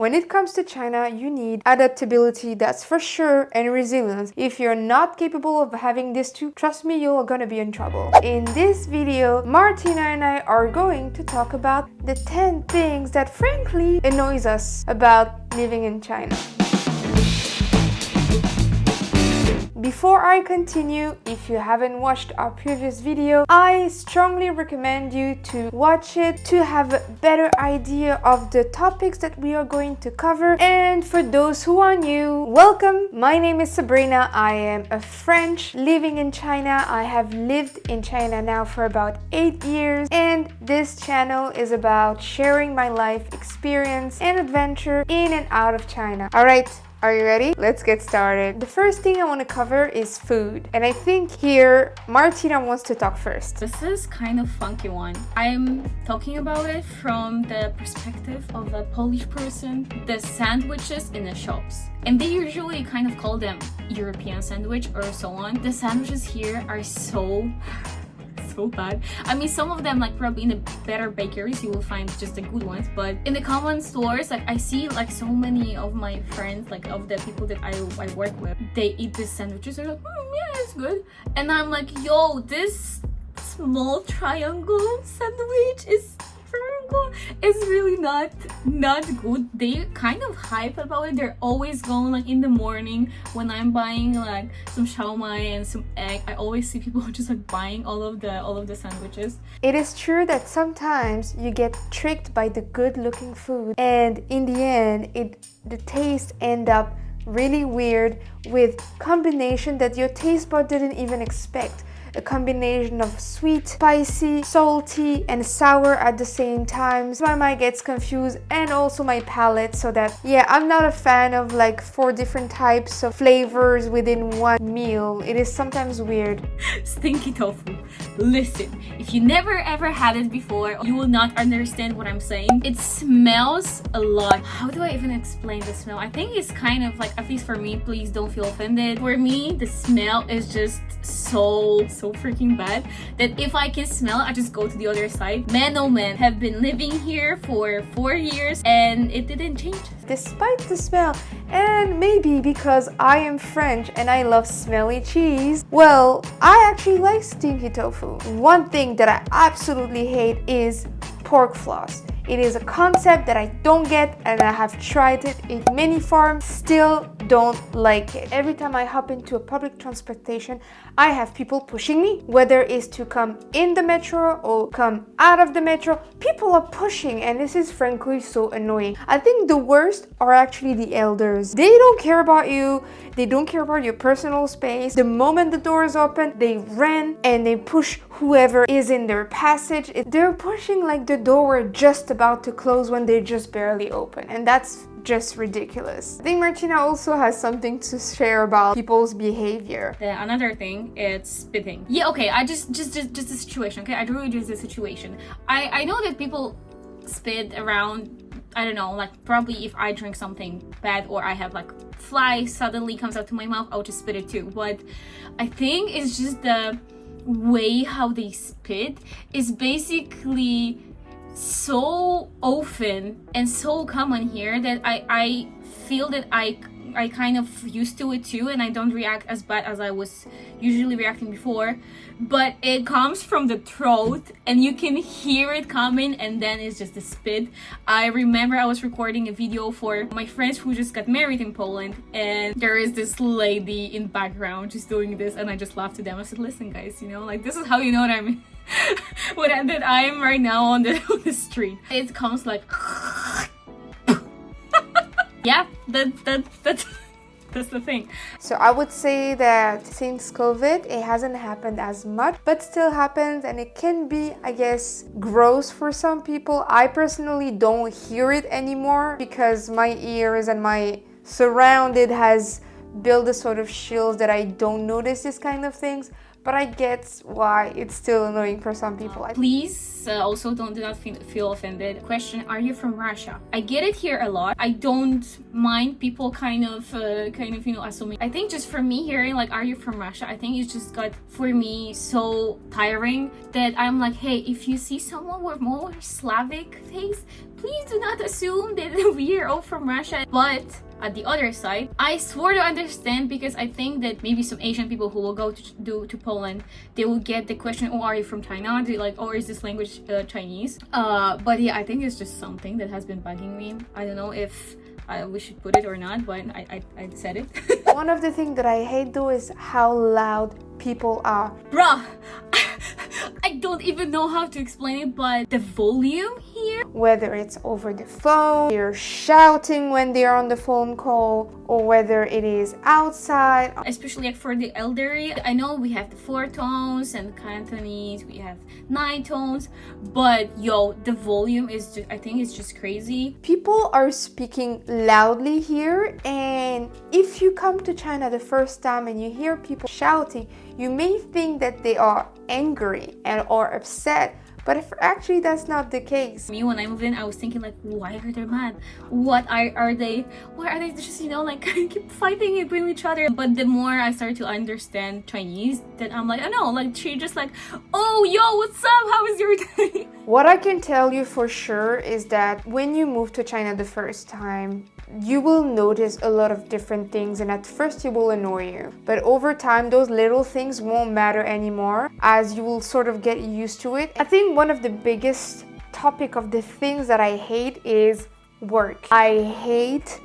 When it comes to China, you need adaptability, that's for sure, and resilience. If you're not capable of having these two, trust me, you're gonna be in trouble. In this video, Martina and I are going to talk about the 10 things that frankly annoys us about living in China. Before I continue, if you haven't watched our previous video, I strongly recommend you to watch it to have a better idea of the topics that we are going to cover. And for those who are new, welcome! My name is Sabrina. I am a French living in China. I have lived in China now for about 8 years, and this channel is about sharing my life experience and adventure in and out of China. Alright, are you ready? Let's get started. The first thing I want to cover is food. And I think here, Martina wants to talk first. This is kind of funky one. I'm talking about it from the perspective of a Polish person. The sandwiches in the shops. And they usually kind of call them European sandwich or so on. The sandwiches here are so bad. I mean, some of them, like probably in the better bakeries you will find just the good ones, but in the common stores, like I see like so many of my friends, like of the people that I work with, they eat these sandwiches. They're like, yeah, it's good. And I'm like, yo, this small triangle sandwich is really not good. They kind of hype about it. They're always going like in the morning when I'm buying like some shaomai and some egg. I always see people just like buying all of the sandwiches. It is true that sometimes you get tricked by the good looking food, and in the end the taste end up really weird with combination that your taste bud didn't even expect. A combination of sweet, spicy, salty, and sour at the same time. So my mind gets confused, and also my palate, so that, yeah, I'm not a fan of like 4 different types of flavors within one meal. It is sometimes weird. Stinky tofu. Listen, if you never ever had it before, you will not understand what I'm saying. It smells a lot. How do I even explain the smell? I think it's kind of like, at least for me, please don't feel offended. For me, the smell is just so freaking bad that if I can smell it, I just go to the other side. Man, oh man, have been living here for 4 years and it didn't change. Despite the smell, and maybe because I am French and I love smelly cheese, well, I actually like stinky tofu. One thing that I absolutely hate is pork floss. It is a concept that I don't get, and I have tried it in many forms, still don't like it. Every time I hop into a public transportation, I have people pushing me, whether it's to come in the metro or come out of the metro. People are pushing, and this is frankly so annoying. I think the worst are actually the elders. They don't care about you. They don't care about your personal space. The moment the door is open, they run and they push whoever is in their passage. They're pushing like the door were just about to close when they just barely open, and that's just ridiculous. I think Martina also has something to share about people's behavior. Another thing, it's spitting. Yeah, okay, I just the situation, okay? I drew just the situation. I know that people spit around, I don't know, like probably if I drink something bad or I have like fly suddenly comes out to my mouth, I'll just spit it too. But I think it's just the way how they spit is basically so often and so common here that I feel that I kind of used to it too, and I don't react as bad as I was usually reacting before. But it comes from the throat and you can hear it coming, and then it's just a spit. I remember I was recording a video for my friends who just got married in Poland, and there is this lady in background just doing this, and I just laughed to them. I said, listen guys, you know, like this is how you know what I mean. That I am right now on the street. It comes like yeah, that's the thing. So I would say that since COVID, it hasn't happened as much, but still happens, and it can be, I guess, gross for some people. I personally don't hear it anymore because my ears and my surrounded has built a sort of shield that I don't notice this kind of things. but I get why it's still annoying for some people. Please also do not feel offended. Question: are you from Russia? I get it here a lot. I don't mind people kind of assuming. I think just for me hearing like, are you from Russia? I think it's just got for me so tiring that I'm like, hey, if you see someone with more Slavic face, please do not assume that we are all from Russia. But at the other side, I sort of understand, because I think that maybe some Asian people who will go to Poland, they will get the question, oh, are you from China? Do you like, or is this language Chinese? But yeah, I think it's just something that has been bugging me. I don't know if we should put it or not, but I said it. One of the things that I hate though is how loud people are. Bruh, I don't even know how to explain it, but the volume here, whether it's over the phone, they're shouting when they're on the phone call, or whether it is outside, especially like for the elderly. I know we have the 4 tones and Cantonese, we have 9 tones, but yo, the volume is just, I think it's just crazy. People are speaking loudly here, and if you come to China the first time and you hear people shouting, you may think that they are angry and or upset, but if actually that's not the case. Me, when I moved in, I was thinking like, why are they mad? What are they? Why are they just, like keep fighting between each other? But the more I start to understand Chinese, then I'm like, I know, like she just like, oh yo, what's up? How was your day? What I can tell you for sure is that when you move to China the first time, you will notice a lot of different things, and at first it will annoy you, but over time those little things won't matter anymore as you will sort of get used to it. I think one of the biggest topic of the things that I hate is work. I hate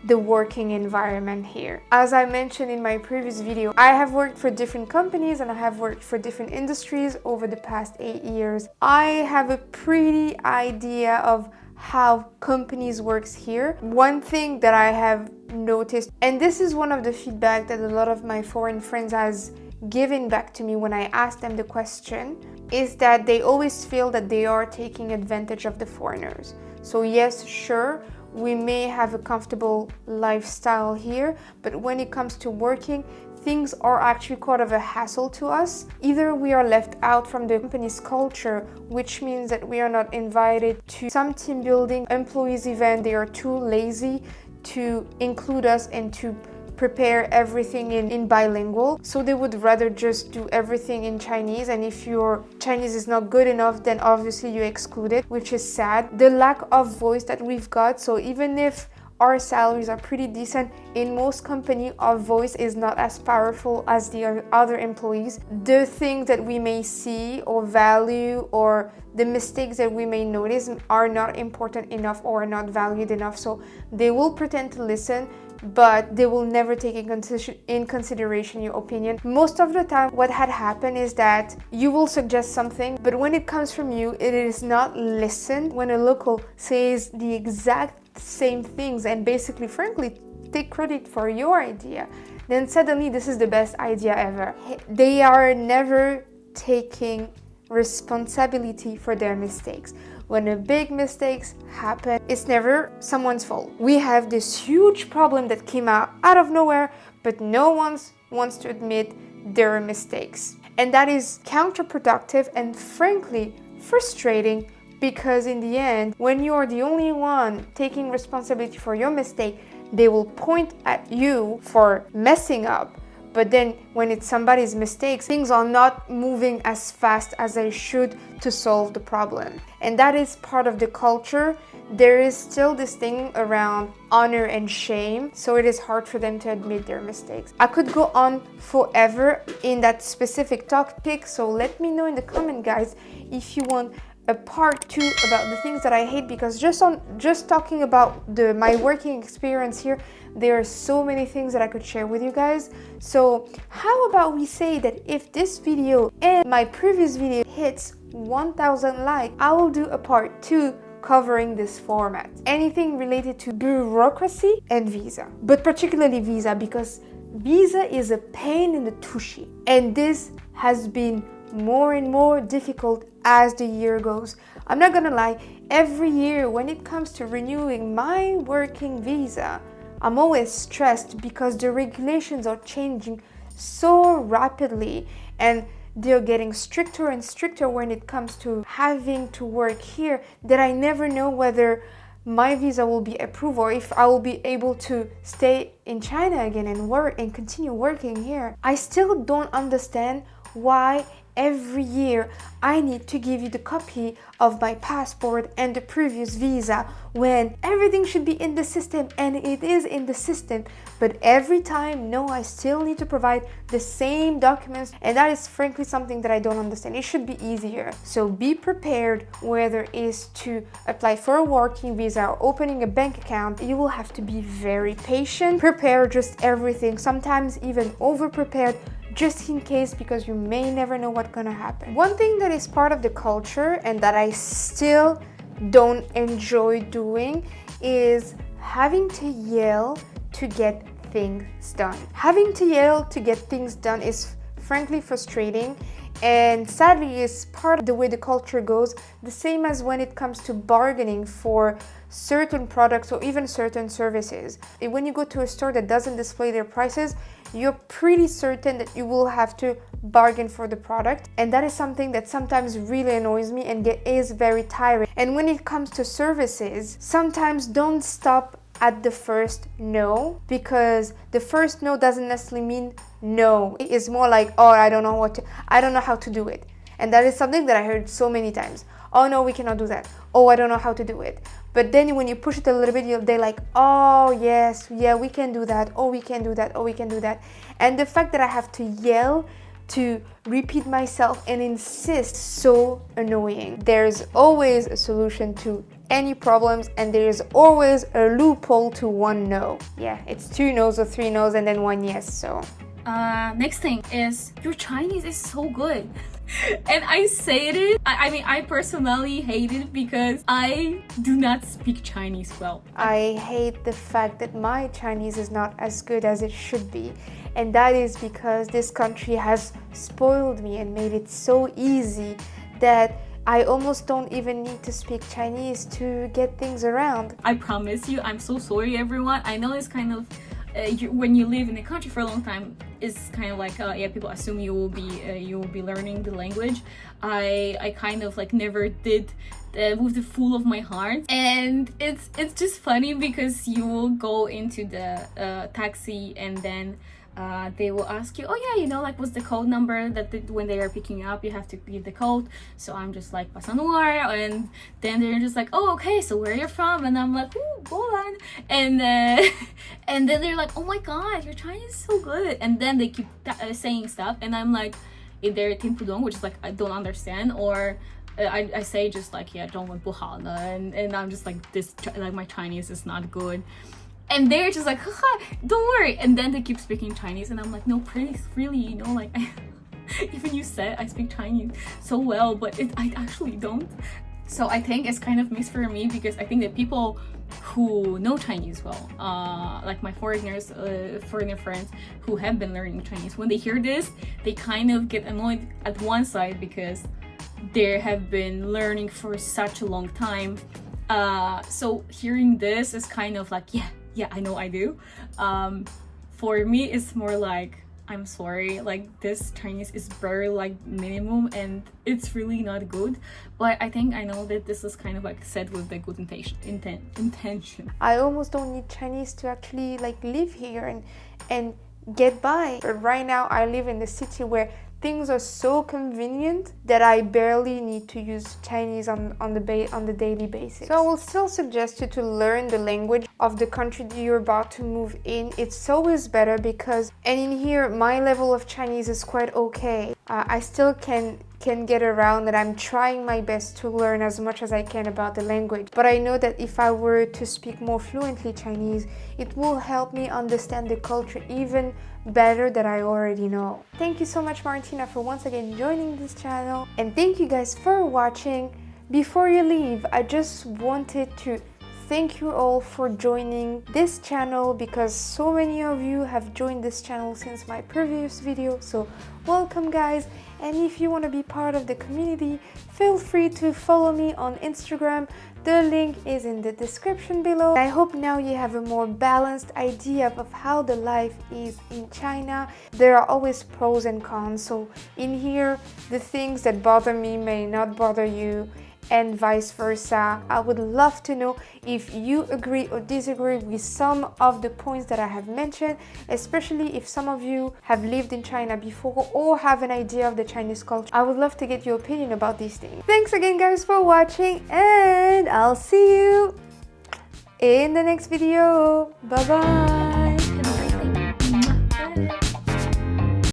the working environment here. As I mentioned in my previous video, I have worked for different companies and I have worked for different industries over the past 8 years. I have a pretty idea of how companies works here. One thing that I have noticed, and this is one of the feedback that a lot of my foreign friends has given back to me when I asked them the question, is that they always feel that they are taking advantage of the foreigners. So yes, sure, we may have a comfortable lifestyle here, but when it comes to working, things are actually quite of a hassle to us. Either we are left out from the company's culture, which means that we are not invited to some team building employees event. They are too lazy to include us and to prepare everything in bilingual, so they would rather just do everything in Chinese, and if your Chinese is not good enough, then obviously you exclude it, which is sad. The lack of voice that we've got, so even if our salaries are pretty decent, in most companies our voice is not as powerful as the other employees. The things that we may see or value or the mistakes that we may notice are not important enough or not valued enough, so they will pretend to listen, but they will never take in consideration your opinion. Most of the time what had happened is that you will suggest something, but when it comes from you, it is not listened. When a local says the exact same things and basically frankly take credit for your idea, then suddenly this is the best idea ever. They are never taking responsibility for their mistakes. When a big mistakes happen, it's never someone's fault. We have this huge problem that came out of nowhere, but no one wants to admit their mistakes. And that is counterproductive and frankly frustrating, because in the end, when you are the only one taking responsibility for your mistake, they will point at you for messing up. But then when it's somebody's mistakes, things are not moving as fast as they should to solve the problem. And that is part of the culture. There is still this thing around honor and shame, so it is hard for them to admit their mistakes. I could go on forever in that specific topic, so let me know in the comment, guys, if you want a part 2 about the things that I hate, because just talking about my working experience here, there are so many things that I could share with you guys. So how about we say that if this video and my previous video hits 1,000 likes, I will do a part 2 covering this format. Anything related to bureaucracy and visa, but particularly visa, because visa is a pain in the tushy, and this has been more and more difficult as the year goes. I'm not gonna lie, every year when it comes to renewing my working visa, I'm always stressed because the regulations are changing so rapidly, and they're getting stricter and stricter when it comes to having to work here, that I never know whether my visa will be approved or if I will be able to stay in China again and work and continue working here. I still don't understand why every year I need to give you the copy of my passport and the previous visa when everything should be in the system, and it is in the system. But every time, no, I still need to provide the same documents, and that is frankly something that I don't understand. It should be easier. So be prepared, whether it is to apply for a working visa or opening a bank account. You will have to be very patient, prepare just everything, sometimes even over prepared, just in case, because you may never know what's gonna happen. One thing that is part of the culture and that I still don't enjoy doing is having to yell to get things done. Having to yell to get things done is frankly frustrating, and sadly is part of the way the culture goes, the same as when it comes to bargaining for certain products or even certain services. When you go to a store that doesn't display their prices, you're pretty certain that you will have to bargain for the product, and that is something that sometimes really annoys me and is very tiring. And when it comes to services, sometimes don't stop at the first no, because the first no doesn't necessarily mean no. It is more like, oh, I don't know how to do it. And that is something that I heard so many times. Oh no, we cannot do that. Oh, I don't know how to do it. But then when you push it a little bit, they're like, oh yes, yeah, we can do that. Oh, we can do that. Oh, we can do that. And the fact that I have to yell, to repeat myself and insist, so annoying. There's always a solution to any problems, and there's always a loophole to one no. Yeah, it's 2 no's or 3 no's and then 1 yes. So next thing is, your Chinese is so good. And I say it, I mean, I personally hate it because I do not speak Chinese well. I hate the fact that my Chinese is not as good as it should be. And that is because this country has spoiled me and made it so easy that I almost don't even need to speak Chinese to get things around. I promise you, I'm so sorry everyone. I know it's kind of, when you live in a country for a long time, it's kind of like, yeah, people assume you will be learning the language. I kind of like never did with the full of my heart, and it's just funny because you will go into the taxi and then they will ask you, oh yeah, you know, like what's the code number that when they are picking you up you have to give the code. So I'm just like Pasanwar, and then they're just like, oh okay, so where you're from? And I'm like, ooh, Mulholland. And and then they're like, oh my god, your Chinese is so good. And then they keep saying stuff, and I'm like, either Tim Pudong, which is like I don't understand, or I say just like, yeah, 中文不好呢, and I'm just like, this, like my Chinese is not good. And they're just like, haha, don't worry. And then they keep speaking Chinese, and I'm like, no, please, really, you know, like, even you said I speak Chinese so well, but I actually don't. So I think it's kind of mixed for me, because I think that people who know Chinese well, like my foreigner friends who have been learning Chinese, when they hear this, they kind of get annoyed at one side because they have been learning for such a long time. So hearing this is kind of like, yeah, I know I do. For me, it's more like, I'm sorry, like this Chinese is very like minimum and it's really not good. But I think I know that this is kind of like said with the good intention. I almost don't need Chinese to actually like live here and get by. But right now I live in the city where things are so convenient that I barely need to use Chinese on the daily basis. So I will still suggest you to learn the language of the country that you're about to move in. It's always better because, and in here, my level of Chinese is quite okay. I still can get around, and I'm trying my best to learn as much as I can about the language. But I know that if I were to speak more fluently Chinese, it will help me understand the culture even better than I already know. Thank you so much, Martina, for once again joining this channel. And thank you guys for watching. Before you leave, I just wanted to thank you all for joining this channel, because so many of you have joined this channel since my previous video. So welcome guys, and if you want to be part of the community, feel free to follow me on Instagram. The link is in the description below. I hope now you have a more balanced idea of how the life is in China. There are always pros and cons, so in here the things that bother me may not bother you, and vice versa. I would love to know if you agree or disagree with some of the points that I have mentioned, especially if some of you have lived in China before or have an idea of the Chinese culture. I would love to get your opinion about these things. Thanks again guys for watching, and I'll see you in the next video. Bye bye.